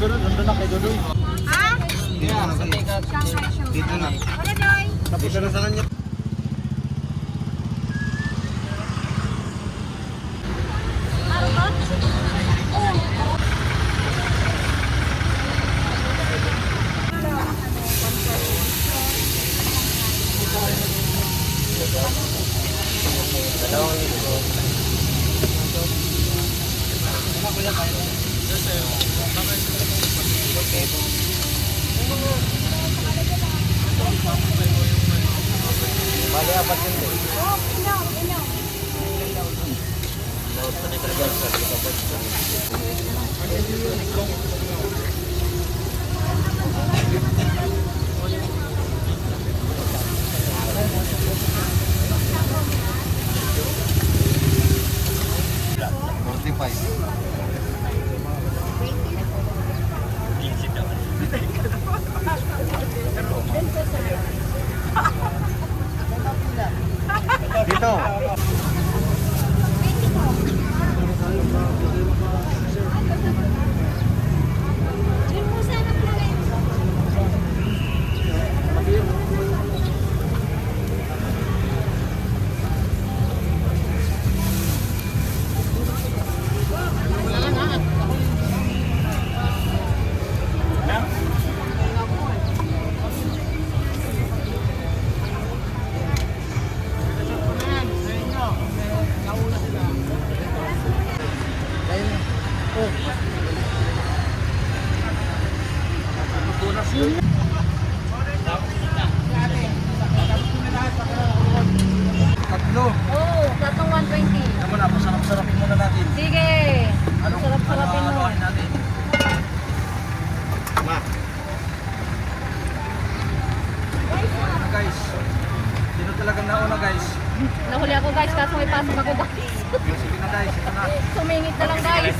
Nandun na kay Dodoy. Ah? Dito na. Wala, Doy. Tapos na sa kanya. Bali, apat yun din. Oh, ilaw. Dito. Tatlo. Oo, tatlong 120. Naman na, pasarap-sarapin muna natin. Sige. Anong Sarap-sarapin mo. haluin natin? Ma. Ano guys? Sino talagang nauna guys? Nahuli ako guys, kaso may pasok ako guys. Sige na guys, ito na. Sumingit na lang guys.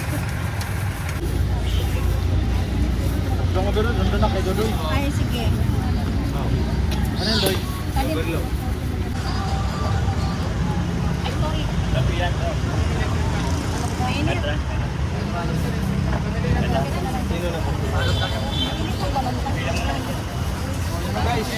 Doon nga doon, nandun na kay Dodoy. Ay, sige. Ano yun, Doy? Ay, sorry. Mainit. Guys,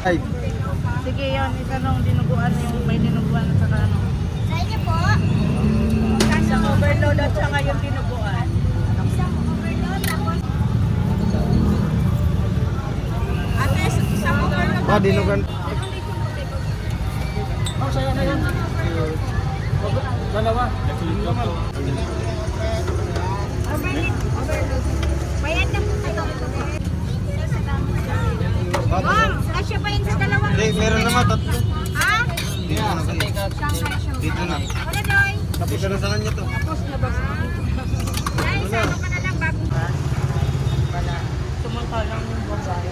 ay, Sige, yan. Itanong dinuguan yung may dinuguan at saka ano. Sa inyo po. Isang overload at saka yung dinuguan. Isang overload, tapos Ate, isang overload. ah, dinugan. Oh, saya na yan. Dalawa. overload. Bayad na po kayo. Ma'am, kasya pa yun sa dalawa. Hindi, meron naman tatlo. Ha? Dito na. Wala, Doy. Tapos na sa kanya to. Tapos na ba? Dahil sa ano ka na lang bago. Sumunta lang yung babae.